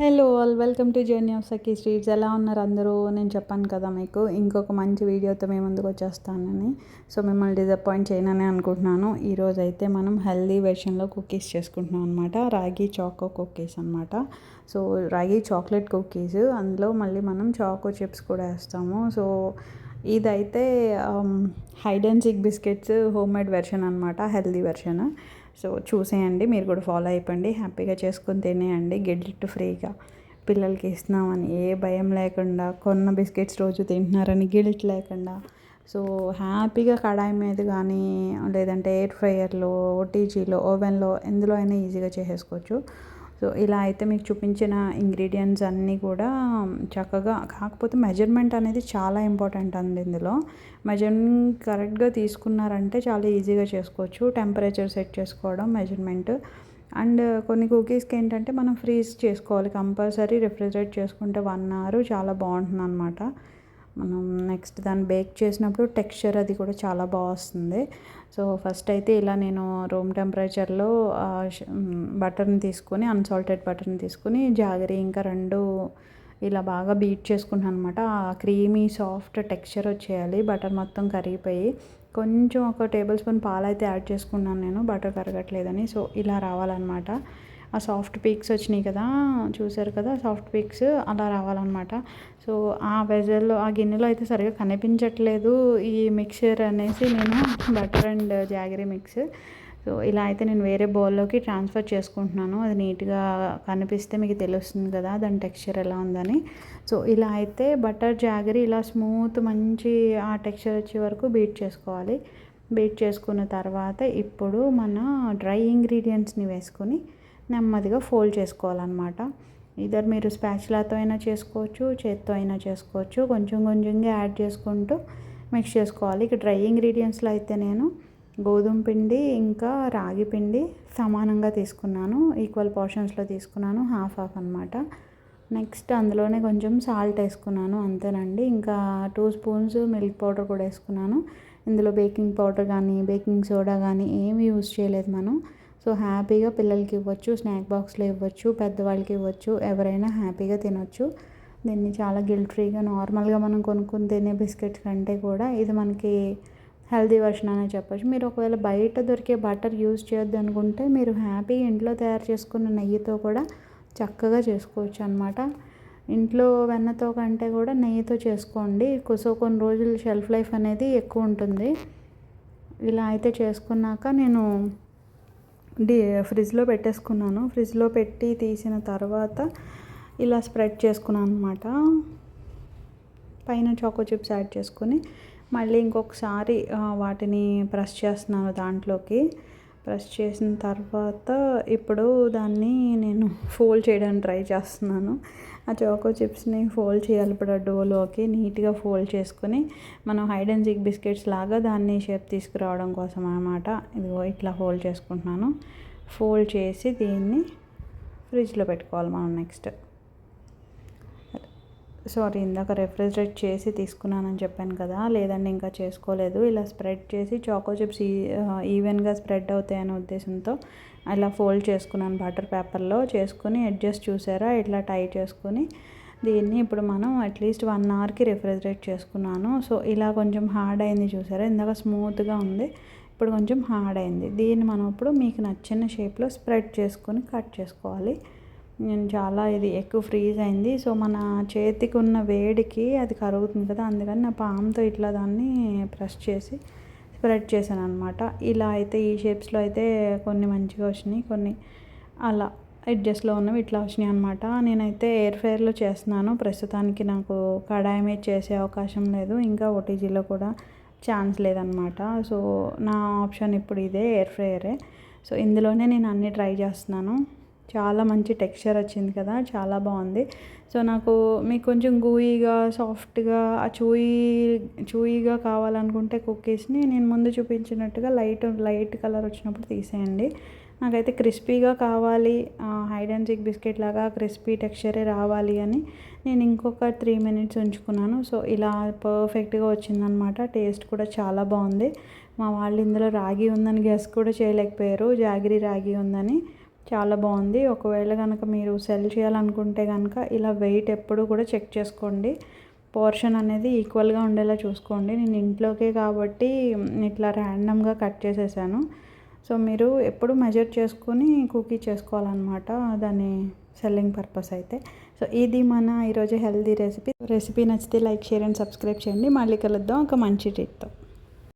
Hello all welcome to journey of Sakhi streets. ఎలా ఉన్నారు అందరూ? నేను చెప్పాను కదా మీకు ఇంకొక మంచి వీడియోతో మేము ముందుకు వచ్చేస్తానని. సో మిమ్మల్ని డిసప్పాయింట్ చేయనని అనుకుంటున్నాను. ఈరోజు అయితే మనం హెల్దీ వెర్షన్లో కుకీస్ చేసుకుంటున్నాం అనమాట. రాగి చాకో కుకీస్ అనమాట. సో రాగి చాక్లెట్ కుకీస్, అందులో మళ్ళీ మనం చాకో చిప్స్ కూడా వేస్తాము. సో ఇదైతే hide and seek biscuits home made version అనమాట, హెల్దీ వెర్షన్. సో చూసేయండి, మీరు కూడా ఫాలో అయిపోండి, హ్యాపీగా చేసుకొని తినేయండి గిల్ట్ ఫ్రీగా. పిల్లలకి ఇస్తున్నామని ఏ భయం లేకుండా, కొన్న బిస్కెట్స్ రోజు తింటున్నారని గిల్ట్ లేకుండా, సో హ్యాపీగా కడాయి మీద కానీ లేదంటే ఎయిర్ ఫ్రైయర్లో, ఓటీజీలో, ఓవెన్లో ఎందులో అయినా ఈజీగా చేసేసుకోవచ్చు. సో ఇలా అయితే మీకు చూపించిన ఇంగ్రీడియంట్స్ అన్నీ కూడా చక్కగా, కాకపోతే మెజర్మెంట్ అనేది చాలా ఇంపార్టెంట్ అండి ఇందులో. మెజర్మెంట్ కరెక్ట్గా తీసుకున్నారంటే చాలా ఈజీగా చేసుకోవచ్చు. టెంపరేచర్ సెట్ చేసుకోవడం, మెజర్మెంట్. అండ్ కొన్ని కుకీస్కి ఏంటంటే మనం ఫ్రీజ్ చేసుకోవాలి కంపల్సరీ. రిఫ్రిజిరేట్ చేసుకుంటే 1 hour చాలా బాగుంటుంది అనమాట. మనం నెక్స్ట్ దాన్ని బేక్ చేసినప్పుడు టెక్స్చర్ అది కూడా చాలా బాగా వస్తుంది. సో ఫస్ట్ అయితే ఇలా నేను రూమ్ టెంపరేచర్లో బటర్ని తీసుకొని, అన్సాల్టెడ్ బటర్ని తీసుకొని జాగరీ ఇంకా 2 ఇలా బాగా బీట్ చేసుకుంటాను అనమాట. ఆ క్రీమీ సాఫ్ట్ టెక్స్చర్ వచ్చేయాలి, బటర్ మొత్తం కరిగిపోయి. కొంచెం ఒక టేబుల్ స్పూన్ పాలైతే యాడ్ చేసుకున్నాను నేను, బటర్ కరగట్లేదని. సో ఇలా రావాలన్నమాట. ఆ సాఫ్ట్ పీక్స్ వచ్చినాయి కదా, చూసారు కదా సాఫ్ట్ పీక్స్, అలా రావాలన్నమాట. సో ఆ వెజల్లో, ఆ గిన్నెలో అయితే సరిగా కనిపించట్లేదు ఈ మిక్చర్ అనేసి నేను butter and jaggery mix. So ఇలా అయితే నేను వేరే బౌల్లోకి ట్రాన్స్ఫర్ చేసుకుంటున్నాను. అది నీట్గా కనిపిస్తే మీకు తెలుస్తుంది కదా దాని టెక్స్చర్ ఎలా ఉందని. సో ఇలా అయితే బటర్ జాగరీ ఇలా స్మూత్ మంచి ఆ టెక్స్చర్ వచ్చే వరకు బీట్ చేసుకోవాలి. బీట్ చేసుకున్న తర్వాత ఇప్పుడు మన డ్రై ఇంగ్రీడియంట్స్ని వేసుకొని నెమ్మదిగా ఫోల్డ్ చేసుకోవాలన్నమాట. ఇద్దరు మీరు స్పాచులాతో అయినా చేసుకోవచ్చు, చేత్తో అయినా చేసుకోవచ్చు. కొంచెం కొంచెంగా యాడ్ చేసుకుంటూ మిక్స్ చేసుకోవాలి. ఇక డ్రై ఇంగ్రీడియంట్స్లో అయితే నేను గోధుమ పిండి ఇంకా రాగి పిండి సమానంగా తీసుకున్నాను, ఈక్వల్ పోర్షన్స్లో తీసుకున్నాను, హాఫ్ అనమాట. నెక్స్ట్ అందులోనే కొంచెం సాల్ట్ వేసుకున్నాను, అంతేనండి. ఇంకా 2 spoons మిల్క్ పౌడర్ కూడా వేసుకున్నాను. ఇందులో బేకింగ్ పౌడర్ కానీ బేకింగ్ సోడా కానీ ఏమి యూజ్ చేయలేదు మనం. సో హ్యాపీగా పిల్లలకి ఇవ్వచ్చు, స్నాక్ బాక్స్లో ఇవ్వచ్చు, పెద్దవాళ్ళకి ఇవ్వచ్చు, ఎవరైనా హ్యాపీగా తినొచ్చు దీన్ని. చాలా గిల్ట్ ఫ్రీగా, నార్మల్గా మనం కొనుక్కొని తినే బిస్కెట్స్ కంటే కూడా ఇది మనకి హెల్దీ వర్షన్ అనే చెప్పచ్చు. మీరు ఒకవేళ బయట దొరికే బటర్ యూజ్ చేయొద్దు అనుకుంటే మీరు హ్యాపీగా ఇంట్లో తయారు చేసుకున్న నెయ్యితో కూడా చక్కగా చేసుకోవచ్చు అనమాట. ఇంట్లో వెన్నతో కంటే కూడా నెయ్యితో చేసుకోండి. సో కొన్ని రోజులు షెల్ఫ్ లైఫ్ అనేది ఎక్కువ ఉంటుంది. ఇలా అయితే చేసుకున్నాక నేను ఫ్రిడ్జ్లో పెట్టేసుకున్నాను. ఫ్రిడ్జ్లో పెట్టి తీసిన తర్వాత ఇలా స్ప్రెడ్ చేసుకున్నాను అనమాట. పైన చాకో చిప్స్ యాడ్ చేసుకొని మళ్ళీ ఇంకొకసారి వాటిని ప్రెస్ చేస్తున్నాను దాంట్లోకి. ప్రెస్ చేసిన తర్వాత ఇప్పుడు దాన్ని నేను ఫోల్డ్ చేయడానికి ట్రై చేస్తున్నాను. ఆ చాకో చిప్స్ని ఫోల్డ్ చేయాలి ఇప్పుడు ఆ డోలోకి. నీట్గా ఫోల్డ్ చేసుకొని మనం హైడ్ అండ్ సీక్ బిస్కెట్స్ లాగా దాన్ని షేప్ తీసుకురావడం కోసం అన్నమాట. ఇదిగో ఇట్లా ఫోల్డ్ చేసుకుంటున్నాను. ఫోల్డ్ చేసి దీన్ని ఫ్రిడ్జ్లో పెట్టుకోవాలి మనం నెక్స్ట్. సారీ, ఇందాక రెఫ్రిజిరేట్ చేసి తీసుకున్నానని చెప్పాను కదా, లేదండి ఇంకా చేసుకోలేదు. ఇలా స్ప్రెడ్ చేసి చాకో చిప్స్ ఈవెన్గా స్ప్రెడ్ అవుతాయనే ఉద్దేశంతో అలా ఫోల్డ్ చేసుకున్నాను బటర్ పేపర్లో. చేసుకుని ఎడ్జస్ట్ చూసారా ఇట్లా టై చేసుకొని దీన్ని ఇప్పుడు మనం అట్లీస్ట్ 1 hourకి రెఫ్రిజిరేట్ చేసుకున్నాను. సో ఇలా కొంచెం హార్డ్ అయింది చూసారా, ఇందాక స్మూత్గా ఉంది, ఇప్పుడు కొంచెం హార్డ్ అయింది. దీన్ని మనం ఇప్పుడు మీకు నచ్చిన షేప్లో స్ప్రెడ్ చేసుకొని కట్ చేసుకోవాలి. నేను చాలా ఇది ఎక్కువ ఫ్రీజ్ అయింది. సో మన చేతికి ఉన్న వేడికి అది కరుగుతుంది కదా, అందుకని నా పామ్తో ఇట్లా దాన్ని ప్రెస్ చేసి స్ప్రెడ్ చేశాను అనమాట. ఇలా అయితే ఈ షేప్స్లో అయితే కొన్ని మంచిగా వచ్చినాయి, కొన్ని అలా ఎడ్జస్ట్లో ఉన్నవి ఇట్లా వచ్చినాయి అనమాట. నేనైతే ఎయిర్ ఫ్రైయర్లో చేస్తున్నాను ప్రస్తుతానికి. నాకు కడాయి మీద చేసే అవకాశం లేదు, ఇంకా ఓటీజీలో కూడా ఛాన్స్ లేదనమాట. సో నా ఆప్షన్ ఇప్పుడు ఇదే, ఎయిర్ ఫ్రైయరే. సో ఇందులోనే నేను అన్నీ ట్రై చేస్తున్నాను. చాలా మంచి టెక్స్చర్ వచ్చింది కదా, చాలా బాగుంది. సో నాకు మీకు కొంచెం గూయిగా, సాఫ్ట్గా, చూయిగా కావాలనుకుంటే కుకీస్ని నేను ముందు చూపించినట్టుగా లైట్ కలర్ వచ్చినప్పుడు తీసేయండి. నాకైతే క్రిస్పీగా కావాలి, హైడ్ అండ్ సీక్ బిస్కెట్ లాగా క్రిస్పీ టెక్స్చరే రావాలి అని నేను ఇంకొక 3 minutes ఉంచుకున్నాను. సో ఇలా పర్ఫెక్ట్గా వచ్చిందనమాట. టేస్ట్ కూడా చాలా బాగుంది. మా వాళ్ళు ఇందులో రాగి ఉందని గెస్ కూడా చేయలేకపోయారు, జాగరీ రాగి ఉందని. చాలా బాగుంది. ఒకవేళ కనుక మీరు సెల్ చేయాలనుకుంటే కనుక ఇలా వెయిట్ ఎప్పుడు కూడా చెక్ చేసుకోండి. పోర్షన్ అనేది ఈక్వల్గా ఉండేలా చూసుకోండి. నేను ఇంట్లోకే కాబట్టి ఇట్లా ర్యాండమ్గా కట్ చేసేసాను. సో మీరు ఎప్పుడు మెజర్ చేసుకుని కుకీ చేసుకోవాలన్నమాట, దాని సెల్లింగ్ పర్పస్ అయితే. సో ఇది మన ఈరోజు హెల్దీ రెసిపీ నచ్చితే లైక్, షేర్ అండ్ సబ్స్క్రైబ్ చేయండి. మళ్ళీ కలుద్దాం ఒక మంచి ట్రీట్తో.